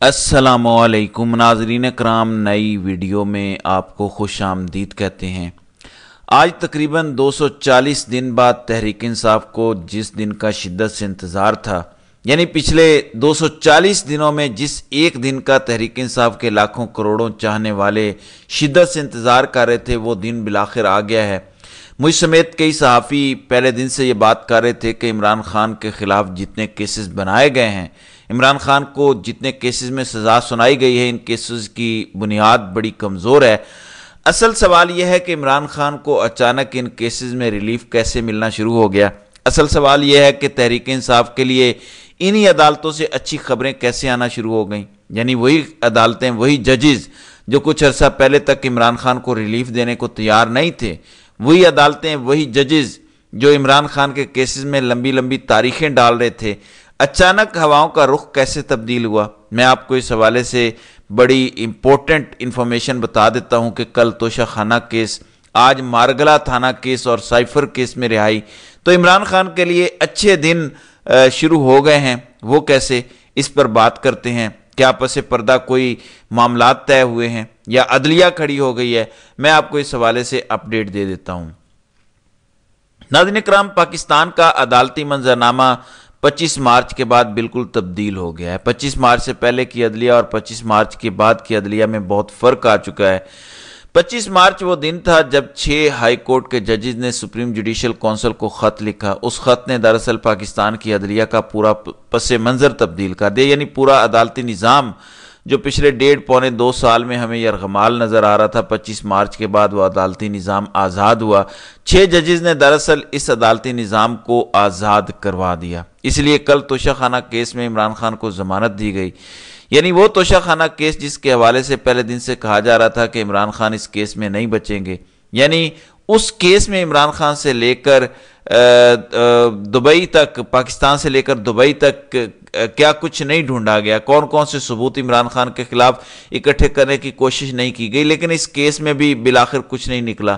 السلام علیکم ناظرین کرام، نئی ویڈیو میں آپ کو خوش آمدید کہتے ہیں۔ آج تقریباً 240 دن بعد تحریک انصاف کو جس دن کا شدت سے انتظار تھا، یعنی پچھلے 240 دنوں میں جس ایک دن کا تحریک انصاف کے لاکھوں کروڑوں چاہنے والے شدت سے انتظار کر رہے تھے، وہ دن بالآخر آ گیا ہے۔ مجھ سمیت کئی صحافی پہلے دن سے یہ بات کر رہے تھے کہ عمران خان کے خلاف جتنے کیسز بنائے گئے ہیں، عمران خان کو جتنے کیسز میں سزا سنائی گئی ہے، ان کیسز کی بنیاد بڑی کمزور ہے۔ اصل سوال یہ ہے کہ عمران خان کو اچانک ان کیسز میں ریلیف کیسے ملنا شروع ہو گیا۔ اصل سوال یہ ہے کہ تحریک انصاف کے لیے انہی عدالتوں سے اچھی خبریں کیسے آنا شروع ہو گئیں، یعنی وہی عدالتیں، وہی ججز جو کچھ عرصہ پہلے تک عمران خان کو ریلیف دینے کو تیار نہیں تھے، وہی عدالتیں، وہی ججز جو عمران خان کے کیسز میں لمبی لمبی تاریخیں ڈال رہے تھے، اچانک ہواؤں کا رخ کیسے تبدیل ہوا۔ میں آپ کو اس حوالے سے بڑی امپورٹنٹ انفارمیشن بتا دیتا ہوں کہ کل توشہ خانہ کیس، آج مارگلہ تھانہ کیس اور سائفر کیس میں رہائی، تو عمران خان کے لیے اچھے دن شروع ہو گئے ہیں۔ وہ کیسے، اس پر بات کرتے ہیں۔ کیا پس پردہ کوئی معاملات طے ہوئے ہیں یا عدلیہ کھڑی ہو گئی ہے؟ میں آپ کو اس حوالے سے اپڈیٹ دے دیتا ہوں۔ ناظرین کرام، پاکستان کا عدالتی منظرنامہ 25 مارچ کے بعد بالکل تبدیل ہو گیا ہے۔ 25 مارچ سے پہلے کی عدلیہ اور 25 مارچ کے بعد کی عدلیہ میں بہت فرق آ چکا ہے۔ 25 مارچ وہ دن تھا جب 6 ہائی کورٹ کے ججز نے سپریم جوڈیشل کونسل کو خط لکھا۔ اس خط نے دراصل پاکستان کی عدلیہ کا پورا پس منظر تبدیل کر دیا، یعنی پورا عدالتی نظام جو پچھلے 1.5-2 سال میں ہمیں یرغمال نظر آ رہا تھا، 25 مارچ کے بعد وہ عدالتی نظام آزاد ہوا۔ 6 ججز نے دراصل اس عدالتی نظام کو آزاد کروا دیا۔ اس لیے کل توشہ خانہ کیس میں عمران خان کو ضمانت دی گئی، یعنی وہ توشہ خانہ کیس جس کے حوالے سے پہلے دن سے کہا جا رہا تھا کہ عمران خان اس کیس میں نہیں بچیں گے، یعنی اس کیس میں عمران خان سے لے کر دبئی تک، پاکستان سے لے کر دبئی تک کیا کچھ نہیں ڈھونڈا گیا، کون کون سے ثبوت عمران خان کے خلاف اکٹھے کرنے کی کوشش نہیں کی گئی، لیکن اس کیس میں بھی بالآخر کچھ نہیں نکلا۔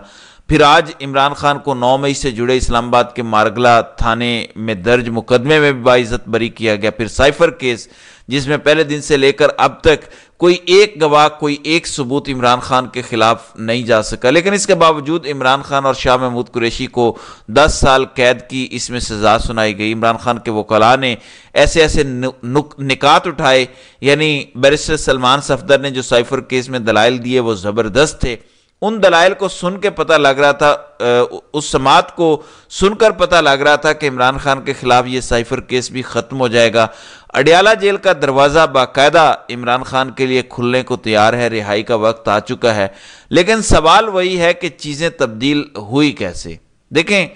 پھر آج عمران خان کو 9 مئی سے جڑے اسلام آباد کے مارگلہ تھانے میں درج مقدمے میں بھی باعزت بری کیا گیا۔ پھر سائفر کیس جس میں پہلے دن سے لے کر اب تک کوئی ایک گواہ، کوئی ایک ثبوت عمران خان کے خلاف نہیں جا سکا، لیکن اس کے باوجود عمران خان اور شاہ محمود قریشی کو 10 سال قید کی اس میں سزا سنائی گئی۔ عمران خان کے وکلاء نے ایسے ایسے نکات اٹھائے، یعنی بیرسٹر سلمان صفدر نے جو سائفر کیس میں دلائل دیے وہ زبردست تھے۔ ان دلائل کو سن کے پتہ لگ رہا تھا، اس سماعت کو سن کر پتہ لگ رہا تھا کہ عمران خان کے خلاف یہ سائفر کیس بھی ختم ہو جائے گا۔ اڈیالہ جیل کا دروازہ باقاعدہ عمران خان کے لیے کھلنے کو تیار ہے، رہائی کا وقت آ چکا ہے، لیکن سوال وہی ہے کہ چیزیں تبدیل ہوئی کیسے۔ دیکھیں،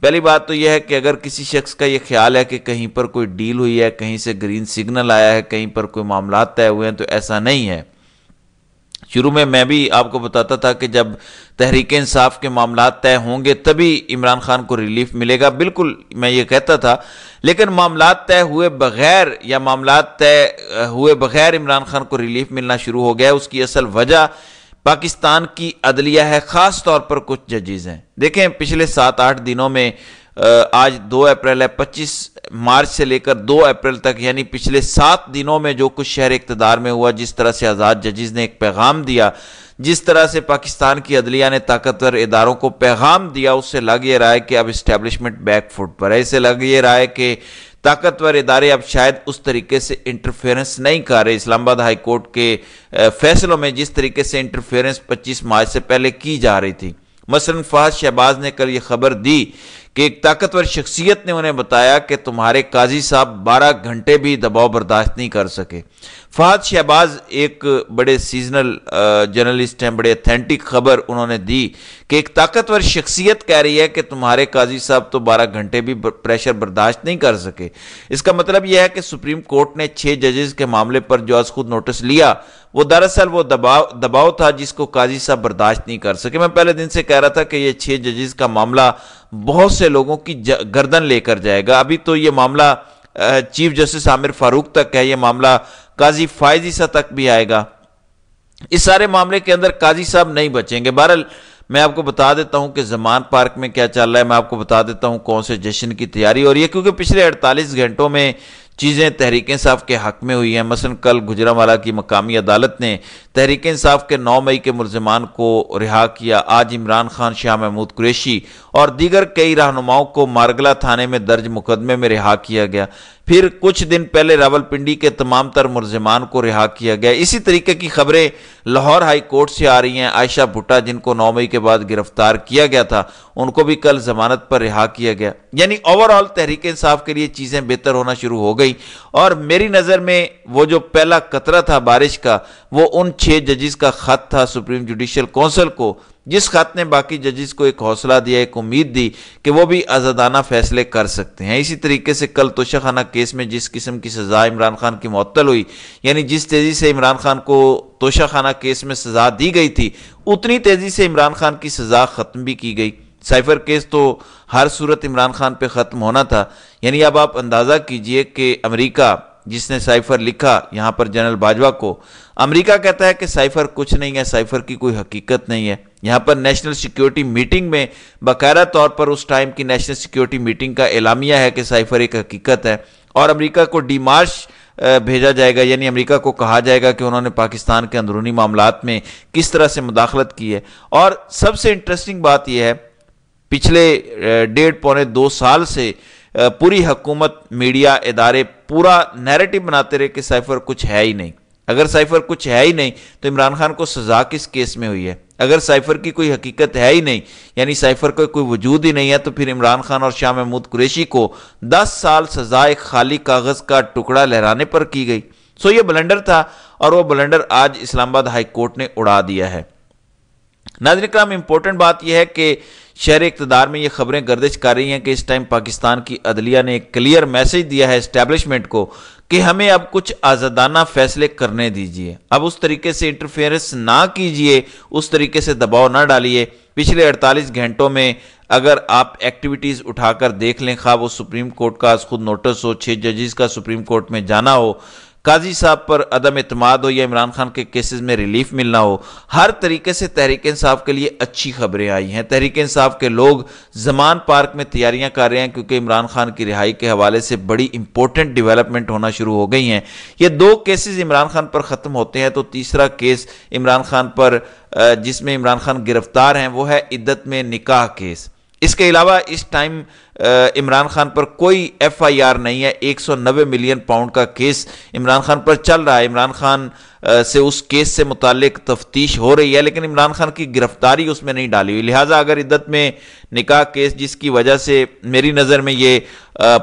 پہلی بات تو یہ ہے کہ اگر کسی شخص کا یہ خیال ہے کہ کہیں پر کوئی ڈیل ہوئی ہے، کہیں سے گرین سگنل آیا ہے، کہیں پر کوئی معاملات طے ہوئے ہیں، تو ایسا نہیں ہے۔ شروع میں بھی آپ کو بتاتا تھا کہ جب تحریک انصاف کے معاملات طے ہوں گے تبھی عمران خان کو ریلیف ملے گا، بالکل میں یہ کہتا تھا، لیکن معاملات طے ہوئے بغیر یا معاملات طے ہوئے بغیر عمران خان کو ریلیف ملنا شروع ہو گیا۔ اس کی اصل وجہ پاکستان کی عدلیہ ہے، خاص طور پر کچھ ججز ہیں۔ دیکھیں، پچھلے 7-8 دنوں میں، آج 2 اپریل ہے، 25 مارچ سے لے کر 2 اپریل تک، یعنی پچھلے 7 دنوں میں جو کچھ شہر اقتدار میں ہوا، جس طرح سے آزاد ججز نے ایک پیغام دیا، جس طرح سے پاکستان کی عدلیہ نے طاقتور اداروں کو پیغام دیا، اس سے لگ یہ رہا ہے کہ اب اسٹیبلشمنٹ بیک فٹ پر ہے۔ اس سے لگ یہ رہا ہے کہ طاقتور ادارے اب شاید اس طریقے سے انٹرفیئرنس نہیں کر رہے اسلام آباد ہائی کورٹ کے فیصلوں میں، جس طریقے سے انٹرفیئرنس 25 مارچ سے پہلے کی جا رہی تھی۔ مثلا فہد شہباز نے کل یہ خبر دی کہ ایک طاقتور شخصیت نے انہیں بتایا کہ تمہارے قاضی صاحب 12 گھنٹے بھی دباؤ برداشت نہیں کر سکے۔ فہد شہباز ایک بڑے سیزنل جرنلسٹ ہیں، بڑے اتھینٹک خبر انہوں نے دی کہ ایک طاقتور شخصیت کہہ رہی ہے کہ تمہارے قاضی صاحب تو 12 گھنٹے بھی پریشر برداشت نہیں کر سکے۔ اس کا مطلب یہ ہے کہ سپریم کورٹ نے 6 ججز کے معاملے پر جو از خود نوٹس لیا، وہ دراصل وہ دباؤ تھا جس کو قاضی صاحب برداشت نہیں کر سکے۔ میں پہلے دن سے کہہ رہا تھا کہ یہ 6 ججز کا معاملہ بہت سے لوگوں کی گردن لے کر جائے گا۔ ابھی تو یہ معاملہ چیف جسٹس عامر فاروق تک ہے، یہ معاملہ قاضی فائز عیسیٰ تک بھی آئے گا۔ اس سارے معاملے کے اندر قاضی صاحب نہیں بچیں گے۔ بہرحال میں آپ کو بتا دیتا ہوں کہ زمان پارک میں کیا چل رہا ہے، میں آپ کو بتا دیتا ہوں کون سے جشن کی تیاری ہو رہی ہے، کیونکہ پچھلے 48 گھنٹوں میں چیزیں تحریک انصاف کے حق میں ہوئی ہیں۔ مثلا کل گجرانوالہ کی مقامی عدالت نے تحریک انصاف کے 9 مئی کے ملزمان کو رہا کیا۔ آج عمران خان، شاہ محمود قریشی اور دیگر کئی رہنماؤں کو مارگلہ تھانے میں درج مقدمے میں رہا کیا گیا۔ پھر کچھ دن پہلے راولپنڈی کے تمام تر ملزمان کو رہا کیا گیا۔ اسی طریقے کی خبریں لاہور ہائی کورٹ سے آ رہی ہیں۔ عائشہ بھٹہ، جن کو 9 مئی کے بعد گرفتار کیا گیا تھا، ان کو بھی کل ضمانت پر رہا کیا گیا۔ یعنی اوورآل تحریک انصاف کے لیے چیزیں بہتر ہونا شروع ہو گئی، اور میری نظر میں وہ جو پہلا قطرہ تھا بارش کا، وہ ان 6 ججز کا خط تھا سپریم جوڈیشل کونسل کو، جس خط نے باقی ججز کو ایک حوصلہ دیا، ایک امید دی کہ وہ بھی آزادانہ فیصلے کر سکتے ہیں۔ اسی طریقے سے کل توشہ خانہ کیس میں جس قسم کی سزا عمران خان کی معطل ہوئی، یعنی جس تیزی سے عمران خان کو توشہ خانہ کیس میں سزا دی گئی تھی، اتنی تیزی سے عمران خان کی سزا ختم بھی کی گئی۔ سائفر کیس تو ہر صورت عمران خان پہ ختم ہونا تھا۔ یعنی اب آپ اندازہ کیجئے کہ امریکہ، جس نے سائفر لکھا یہاں پر جنرل باجوہ کو، امریکہ کہتا ہے کہ سائفر کچھ نہیں ہے، سائفر کی کوئی حقیقت نہیں ہے۔ یہاں پر نیشنل سیکیورٹی میٹنگ میں باقاعدہ طور پر اس ٹائم کی نیشنل سیکیورٹی میٹنگ کا اعلامیہ ہے کہ سائفر ایک حقیقت ہے، اور امریکہ کو ڈی مارش بھیجا جائے گا، یعنی امریکہ کو کہا جائے گا کہ انہوں نے پاکستان کے اندرونی معاملات میں کس طرح سے مداخلت کی ہے۔ اور سب سے انٹرسٹنگ بات یہ ہے، پچھلے 1.5-2 سال سے پوری حکومت، میڈیا ادارے پورا نیریٹو بناتے رہے کہ سائفر کچھ ہے ہی نہیں۔ اگر سائفر کچھ ہے ہی نہیں تو عمران خان کو سزا کس کیس میں ہوئی ہے؟ اگر سائفر کی کوئی حقیقت ہے ہی نہیں، یعنی سائفر کا کوئی وجود ہی نہیں ہے، تو پھر عمران خان اور شاہ محمود قریشی کو 10 سال سزا ایک خالی کاغذ کا ٹکڑا لہرانے پر کی گئی۔ یہ بلنڈر تھا، اور وہ بلنڈر آج اسلام آباد ہائی کورٹ نے اڑا دیا ہے۔ ناظرین کرام، امپورٹنٹ بات یہ ہے کہ شہر اقتدار میں یہ خبریں گردش کر رہی ہیں کہ اس ٹائم پاکستان کی عدلیہ نے ایک کلیئر میسج دیا ہے اسٹیبلشمنٹ کو کہ ہمیں اب کچھ آزادانہ فیصلے کرنے دیجئے، اب اس طریقے سے انٹرفیئرنس نہ کیجئے، اس طریقے سے دباؤ نہ ڈالیے۔ پچھلے 48 گھنٹوں میں اگر آپ ایکٹیویٹیز اٹھا کر دیکھ لیں، خواہ وہ سپریم کورٹ کا از خود نوٹس ہو، 6 ججز کا سپریم کورٹ میں جانا ہو، قاضی صاحب پر عدم اعتماد ہو، یا عمران خان کے کیسز میں ریلیف ملنا ہو، ہر طریقے سے تحریک انصاف کے لیے اچھی خبریں آئی ہیں۔ تحریک انصاف کے لوگ زمان پارک میں تیاریاں کر رہے ہیں، کیونکہ عمران خان کی رہائی کے حوالے سے بڑی امپورٹنٹ ڈیولپمنٹ ہونا شروع ہو گئی ہیں۔ یہ 2 کیسز عمران خان پر ختم ہوتے ہیں، تو تیسرا کیس عمران خان پر جس میں عمران خان گرفتار ہیں، وہ ہے عدت میں نکاح کیس۔ اس کے علاوہ اس ٹائم عمران خان پر کوئی ایف آئی آر نہیں ہے۔ 190 ملین پاؤنڈ کا کیس عمران خان پر چل رہا ہے۔ عمران خان سے اس کیس سے متعلق تفتیش ہو رہی ہے، لیکن عمران خان کی گرفتاری اس میں نہیں ڈالی ہوئی۔ لہٰذا اگر عدت میں نکاح کیس، جس کی وجہ سے میری نظر میں یہ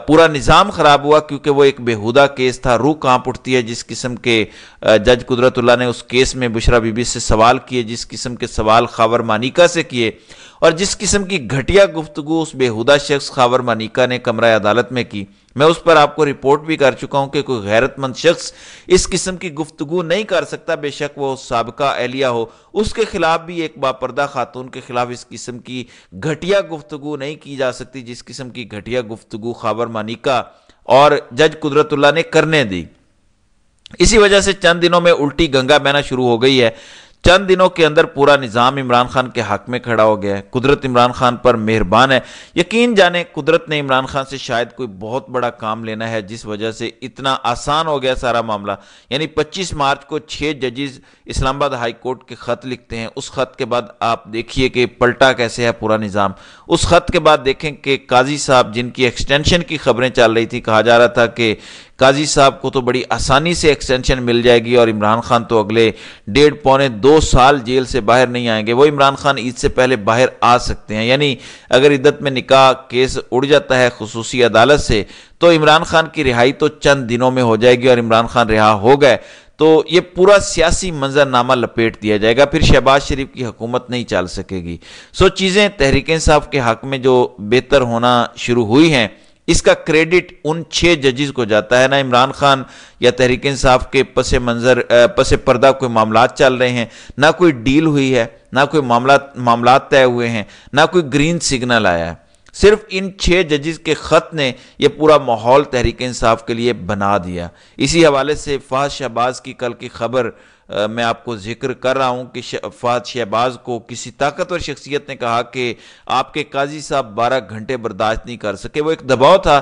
پورا نظام خراب ہوا، کیونکہ وہ ایک بےہودہ کیس تھا، روح کانپ اٹھتی ہے جس قسم کے جج قدرت اللہ نے اس کیس میں بشرا بی بی سے سوال کیے، جس قسم کے سوال خاور مانیکا سے کیے، اور جس قسم کی گھٹیا گفتگو اس بےہودہ شخص خاور مانیکا نے کمرہ عدالت میں کی۔ میں اس پر آپ کو رپورٹ بھی کر چکا ہوں کہ کوئی غیرت مند شخص اس قسم کی گفتگو نہیں کر سکتا، بے شک وہ سابقہ اہلیہ ہو، اس کے خلاف بھی، ایک باپردہ خاتون کے خلاف اس قسم کی گھٹیا گفتگو نہیں کی جا سکتی، جس قسم کی گھٹیا گفتگو خاور مانیکا اور جج قدرت اللہ نے کرنے دی۔ اسی وجہ سے چند دنوں میں الٹی گنگا بہنا شروع ہو گئی ہے۔ چند دنوں کے اندر پورا نظام عمران خان کے حق میں کھڑا ہو گیا ہے۔ قدرت عمران خان پر مہربان ہے۔ یقین جانیں قدرت نے عمران خان سے شاید کوئی بہت بڑا کام لینا ہے، جس وجہ سے اتنا آسان ہو گیا سارا معاملہ۔ یعنی 25 مارچ کو 6 ججز اسلام آباد ہائی کورٹ کے خط لکھتے ہیں۔ اس خط کے بعد آپ دیکھیے کہ پلٹا کیسے ہے پورا نظام۔ اس خط کے بعد دیکھیں کہ قاضی صاحب، جن کی ایکسٹینشن کی خبریں چل رہی تھی، کہا جا رہا تھا کہ قاضی صاحب کو تو بڑی آسانی سے ایکسٹینشن مل جائے گی، اور عمران خان تو اگلے 1.5-2 سال جیل سے باہر نہیں آئیں گے، وہ عمران خان عید سے پہلے باہر آ سکتے ہیں۔ یعنی اگر عدت میں نکاح کیس اڑ جاتا ہے خصوصی عدالت سے، تو عمران خان کی رہائی تو چند دنوں میں ہو جائے گی، اور عمران خان رہا ہو گئے تو یہ پورا سیاسی منظرنامہ لپیٹ دیا جائے گا، پھر شہباز شریف کی حکومت نہیں چل سکے گی۔ چیزیں تحریک انصاف کے حق میں جو بہتر ہونا شروع ہوئی ہیں، اس کا کریڈٹ ان 6 ججز کو جاتا ہے۔ نہ عمران خان یا تحریک انصاف کے پس پردہ کوئی معاملات چل رہے ہیں، نہ کوئی ڈیل ہوئی ہے، نہ کوئی معاملات طے ہوئے ہیں، نہ کوئی گرین سگنل آیا ہے۔ صرف ان 6 ججز کے خط نے یہ پورا ماحول تحریک انصاف کے لیے بنا دیا۔ اسی حوالے سے فہد شہباز کی کل کی خبر میں آپ کو ذکر کر رہا ہوں کہ فہد شہباز کو کسی طاقتور شخصیت نے کہا کہ آپ کے قاضی صاحب 12 گھنٹے برداشت نہیں کر سکے۔ وہ ایک دباؤ تھا